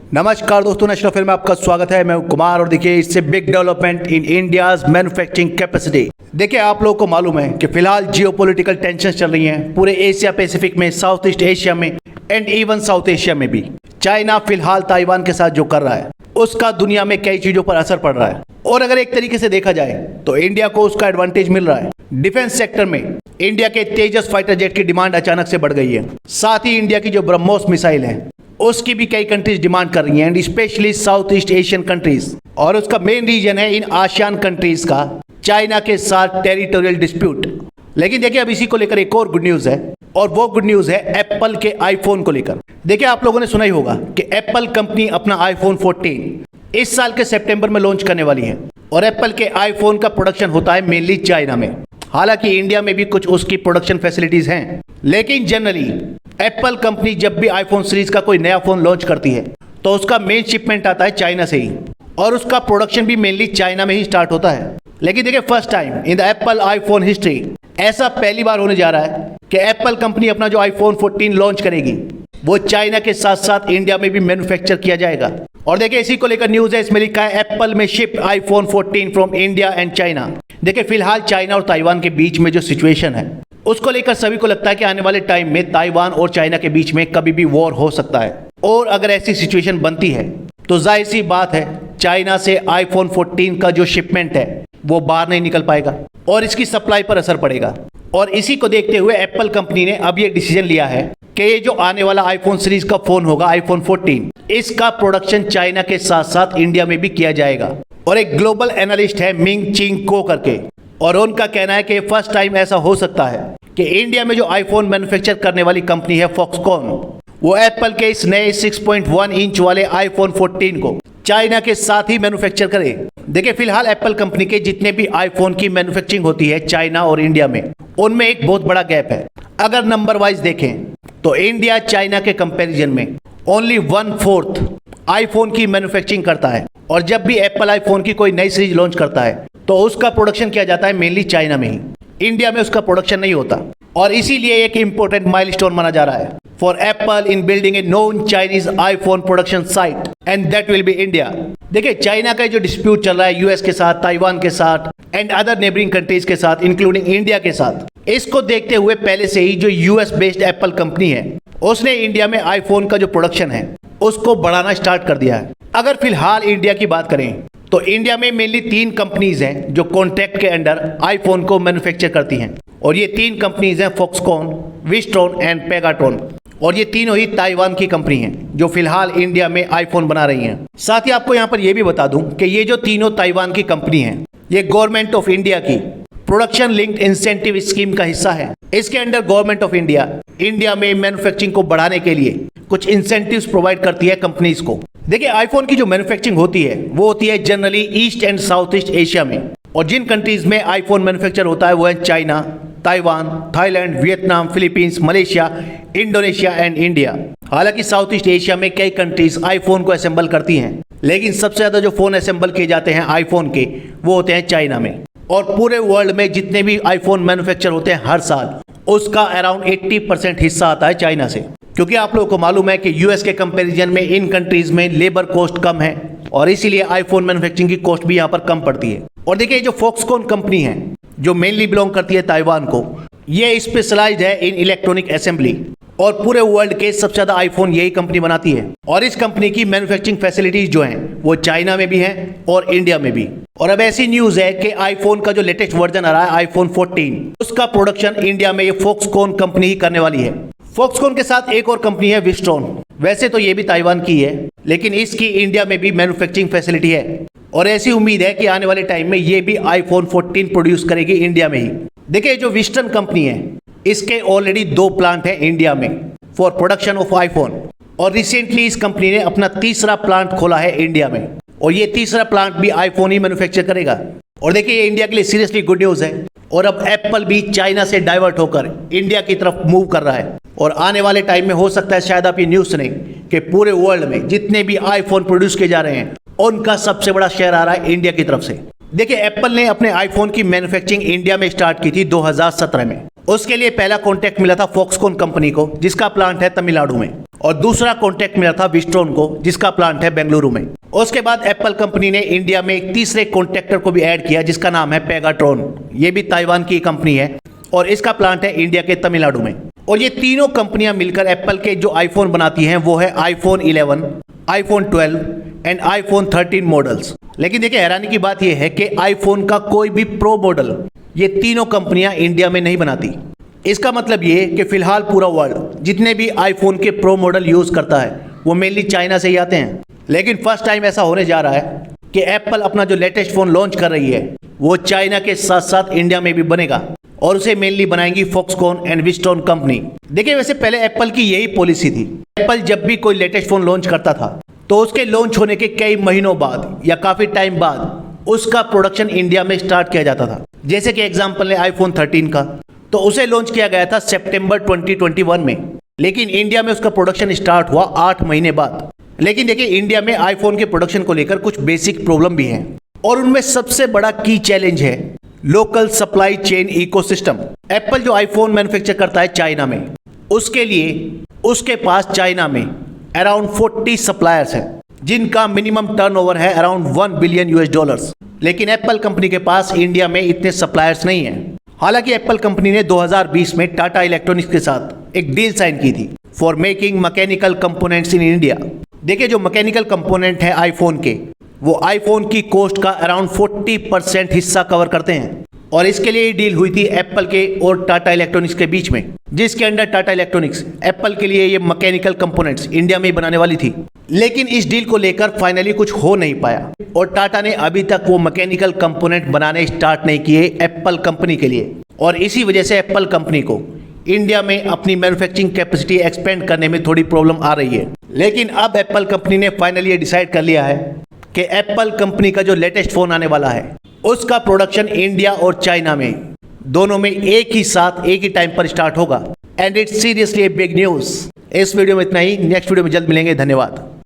नमस्कार दोस्तों, national film में आपका स्वागत है। मैं हूं कुमार और देखिए इससे big development in India's manufacturing capacity. देखिए आप लोगों को मालूम है कि फिलहाल जियोपॉलिटिकल टेंशन चल रही हैं पूरे एशिया पैसिफिक में, साउथ ईस्ट एशिया में एंड इवन साउथ एशिया में भी। चाइना फिलहाल ताइवान के साथ जो कर रहा है उसका दुनिया में कई चीजों पर असर पड़ रहा है और अगर एक तरीके से देखा जाए तो इंडिया को उसका एडवांटेज मिल रहा है। डिफेंस सेक्टर में इंडिया के तेजस फाइटर जेट की डिमांड अचानक से बढ़ गई है। साथ ही इंडिया की जो ब्रह्मोस मिसाइल है उसकी भी कई कंट्रीज डिमांड कर रही हैं and specially south east Asian countries. और उसका मेन रीजन है इन आसियान कंट्रीज का चाइना के साथ टेरिटोरियल डिस्प्यूट। लेकिन देखिए अब इसी को लेकर एक और गुड न्यूज है और वो गुड न्यूज है एप्पल के आईफोन को लेकर। देखिए आप लोगों ने सुना ही होगा कि एप्पल कंपनी अपना आईफोन 14 इस साल के सितंबर में लॉन्च करने वाली है और एप्पल के आईफोन का प्रोडक्शन होता है मेनली चाइना में। हालांकि इंडिया में भी कुछ उसकी प्रोडक्शन फैसिलिटीज हैं, लेकिन जनरली एप्पल कंपनी जब भी आईफोन सीरीज का कोई नया फोन लॉन्च करती है तो उसका मेन शिपमेंट आता है चाइना से ही और उसका प्रोडक्शन भी मेनली चाइना में ही स्टार्ट होता है। लेकिन देखिए first time in the Apple iPhone history ऐसा पहली बार होने जा रहा है कि एप्पल कंपनी अपना जो आईफोन 14 लॉन्च करेगी वो चाइना के साथ साथ इंडिया में भी मैन्युफैक्चर किया जाएगा। और देखिए इसी को लेकर न्यूज है, इसमें लिखा है एप्पल में ship iPhone 14 from India and China. देखिए फिलहाल चाइना और ताइवान के बीच में जो सिचुएशन है उसको लेकर सभी को लगता है कि आने वाले टाइम में ताइवान और चाइना के बीच में कभी भी वॉर हो सकता है और अगर ऐसी सिचुएशन बनती है तो जाहिर सी बात है चाइना से आईफोन 14 का जो शिपमेंट है वो बाहर नहीं निकल पाएगा और इसकी सप्लाई पर असर पड़ेगा। और इसी को देखते हुए एप्पल कंपनी ने अब ये डिसीजन लिया है कि ये जो आने वाला आईफोन सीरीज का फोन होगा आईफोन 14 इसका प्रोडक्शन चाइना के साथ साथ इंडिया में भी किया जाएगा। और एक ग्लोबल एनालिस्ट है मिंग चिंग को करके और उनका कहना है कि फर्स्ट टाइम ऐसा हो सकता है कि इंडिया में जो आईफोन मैन्युफैक्चर करने वाली कंपनी है फॉक्सकॉन वो एप्पल के इस नए 6.1 इंच वाले आईफोन 14 को चाइना के साथ ही मैन्युफैक्चर करे। देखिए फिलहाल एप्पल कंपनी के जितने भी आईफोन की मैन्युफैक्चरिंग होती है चाइना और इंडिया में उनमें एक बहुत बड़ा गैप है। अगर नंबर वाइज देखें तो इंडिया चाइना के कंपैरिजन में ओनली 1/4 आईफोन की मैन्युफैक्चरिंग करता है और जब भी एप्पल आईफोन की कोई नई सीरीज लॉन्च करता है तो उसका प्रोडक्शन किया जाता है मेनली चाइना में ही, इंडिया में उसका प्रोडक्शन नहीं होता। और इसीलिए एक इंपॉर्टेंट माइलस्टोन माना जा रहा है for apple in building A known Chinese iPhone production site and that will be India. देखिए चाइना का जो डिस्प्यूट चल रहा है यूएस के साथ, ताइवान के साथ एंड अदर नेबरिंग कंट्रीज के साथ इंक्लूडिंग इंडिया के साथ, इसको देखते हुए पहले से ही जो यूएस बेस्ड एप्पल कंपनी है उसने इंडिया में आईफोन का जो प्रोडक्शन है उसको बढ़ाना स्टार्ट कर दिया है। अगर फिलहाल इंडिया की बात करें तो इंडिया में मेनली 3 कंपनीज हैं जो कॉन्ट्रैक्ट के अंडर आईफोन को मैन्युफैक्चर करती हैं और ये 3 कंपनीज हैं फॉक्सकॉन, विस्ट्रॉन एंड पेगाट्रॉन। और ये तीनों ही ताइवान की कंपनी हैं जो फिलहाल इंडिया में आईफोन बना रही हैं। साथ ही आपको यहाँ पर यह भी बता दूं कि ये जो तीनों ताइवान की कंपनी हैं ये गवर्नमेंट ऑफ इंडिया की प्रोडक्शन लिंक्ड इंसेंटिव स्कीम का हिस्सा है। इसके अंडर गवर्नमेंट ऑफ इंडिया में मैन्युफैक्चरिंग को बढ़ाने के लिए कुछ इंसेंटिव्स प्रोवाइड करती है कंपनीज को। देखिए आईफोन की जो मैन्युफैक्चरिंग होती है वो होती है generally east and south east Asia में और जिन कंट्रीज में आईफोन मैन्युफैक्चर होता है वो है China, Taiwan, Thailand, Vietnam, Philippines, Malaysia, Indonesia and India. हालांकि साउथ ईस्ट एशिया में कई कंट्रीज आईफोन को असेंबल करती हैं, लेकिन सबसे ज्यादा जो फोन असेंबल किए जाते हैं आईफोन के वो होते हैं चाइना में। और पूरे वर्ल्ड में जितने भी आईफोन मैन्युफैक्चर होते हैं हर साल उसका अराउंड 80% हिस्सा आता है चाइना से, क्योंकि आप लोगों को मालूम है कि यूएस के कंपैरिजन में इन कंट्रीज में लेबर कॉस्ट कम है और इसीलिए आईफोन मैन्युफैक्चरिंग की कॉस्ट भी यहाँ पर कम पड़ती है। और देखिए जो फॉक्सकॉन कंपनी है जो मेनली बिलोंग करती है ताइवान को, ये स्पेशलाइज्ड है इन इलेक्ट्रॉनिक असेंबली और पूरे वर्ल्ड के सबसे ज्यादा आईफोन यही कंपनी बनाती है। और इस कंपनी की मैन्युफैक्चरिंग फैसिलिटीज जो हैं वो चाइना में भी हैं और इंडिया में भी। और अब ऐसी न्यूज है कि आईफोन का जो लेटेस्ट वर्जन आ रहा है आईफोन 14 उसका प्रोडक्शन इंडिया में ये फॉक्सकॉन कंपनी ही करने वाली है। फॉक्सकॉन के साथ एक और कंपनी है विस्ट्रॉन। वैसे तो ये भी ताइवान की है लेकिन इसकी इंडिया में भी मैन्युफैक्चरिंग फैसिलिटी है और ऐसी उम्मीद है कि आने वाले टाइम में ये भी आईफोन 14 प्रोड्यूस करेगी इंडिया में ही। देखिए जो विस्टर्न कंपनी है इसके ऑलरेडी 2 प्लांट हैं इंडिया में फॉर प्रोडक्शन ऑफ आईफोन और रिसेंटली इस कंपनी ने अपना तीसरा प्लांट खोला है इंडिया में और ये तीसरा प्लांट भी आईफोन ही मैन्युफैक्चर करेगा। और देखिए ये इंडिया के लिए सीरियसली गुड न्यूज है और अब एप्पल भी चाइना से डाइवर्ट होकर इंडिया की तरफ मूव कर रहा है और आने वाले टाइम में हो सकता है शायद आप ये न्यूज सुने कि पूरे वर्ल्ड में जितने भी आईफोन प्रोड्यूस किए जा रहे हैं उनका सबसे बड़ा शेयर आ रहा है इंडिया की तरफ से। देखिए एप्पल ने अपने आईफोन की मैन्युफैक्चरिंग इंडिया में स्टार्ट की थी 2017 में। उसके लिए पहला कॉन्ट्रैक्ट मिला था फॉक्सकॉन कंपनी को जिसका प्लांट है तमिलनाडु में और दूसरा कॉन्ट्रैक्ट मिला था विस्ट्रॉन को, जिसका प्लांट है बेंगलुरु में। उसके बाद एप्पल कंपनी ने इंडिया में एक तीसरे कॉन्ट्रैक्टर को भी ऐड किया, जिसका नाम है पेगाट्रॉन। ये भी ताइवान की कंपनी है और इसका प्लांट है इंडिया के तमिलनाडु में। और ये तीनों कंपनियां मिलकर एप्पल के जो आईफोन बनाती हैं वो है iPhone 11, iPhone 12 and iPhone 13 models. लेकिन देखिए हैरानी की बात यह है कि आईफोन का कोई भी प्रो मॉडल ये तीनों कंपनियां इंडिया में नहीं बनाती। इसका मतलब ये कि फिलहाल पूरा वर्ल्ड जितने भी आईफोन के प्रो मॉडल यूज करता है वो मेनली चाइना से ही आते हैं। लेकिन फर्स्ट टाइम ऐसा होने जा रहा है कि एप्पल अपना जो लेटेस्ट फोन लॉन्च कर रही है वो चाइना के साथ साथ इंडिया में भी बनेगा और उसे मेनली बनाएंगी फॉक्सकॉन एंड विस्टॉन कंपनी। देखिए वैसे पहले एप्पल की यही पॉलिसी थी। एप्पल जब भी कोई लेटेस्ट फोन लॉन्च करता था तो उसके लॉन्च होने के कई महीनों बाद या काफी टाइम बाद उसका प्रोडक्शन इंडिया में स्टार्ट किया जाता था। जैसे कि एग्जांपल है आईफोन 13 का, तो उसे लॉन्च किया गया था सितंबर 2021 में, लेकिन इंडिया में उसका प्रोडक्शन स्टार्ट हुआ 8 महीने बाद। लेकिन देखिए इंडिया में आईफोन के प्रोडक्शन को लेकर कुछ बेसिक प्रॉब्लम भी हैं और उनमें सबसे बड़ा की चैलेंज है local supply chain ecosystem. Apple जो आईफोन मैन्युफैक्चर करता है चाइना में, उसके लिए उसके पास चाइना में अराउंड 40 सप्लायर्स हैं जिनका मिनिमम टर्नओवर है अराउंड $1 बिलियन। लेकिन एप्पल कंपनी के पास इंडिया में इतने सप्लायर्स नहीं हैं। हालांकि एप्पल कंपनी ने 2020 में टाटा इलेक्ट्रॉनिक्स के साथ एक डील साइन की थी for making mechanical components in India. देखिए जो मैकेनिकल कंपोनेंट है आईफोन के, वो आईफोन की कॉस्ट का अराउंड 40% हिस्सा कवर करते हैं और इसके लिए डील हुई थी एप्पल के और टाटा इलेक्ट्रॉनिक्स के बीच में, जिसके अंडर टाटा इलेक्ट्रॉनिक्स एप्पल के लिए ये मैकेनिकल कंपोनेंट्स इंडिया में ही बनाने वाली थी। लेकिन इस डील को लेकर फाइनली कुछ हो नहीं पाया और टाटा ने अभी तक वो मैकेनिकल कंपोनेंट बनाने स्टार्ट नहीं किए एप्पल कंपनी के लिए। और इसी वजह से एप्पल कंपनी को इंडिया में अपनी मैन्युफैक्चरिंग कैपेसिटी एक्सपेंड करने में थोड़ी प्रॉब्लम आ रही है। लेकिन अब एप्पल कंपनी ने फाइनली ये डिसाइड कर लिया है कि एप्पल कंपनी का जो लेटेस्ट फोन आने वाला है उसका प्रोडक्शन इंडिया और चाइना में दोनों में एक ही साथ एक ही टाइम पर स्टार्ट होगा। And it's seriously a big news. इस वीडियो में इतना ही, नेक्स्ट वीडियो में जल्द मिलेंगे। धन्यवाद।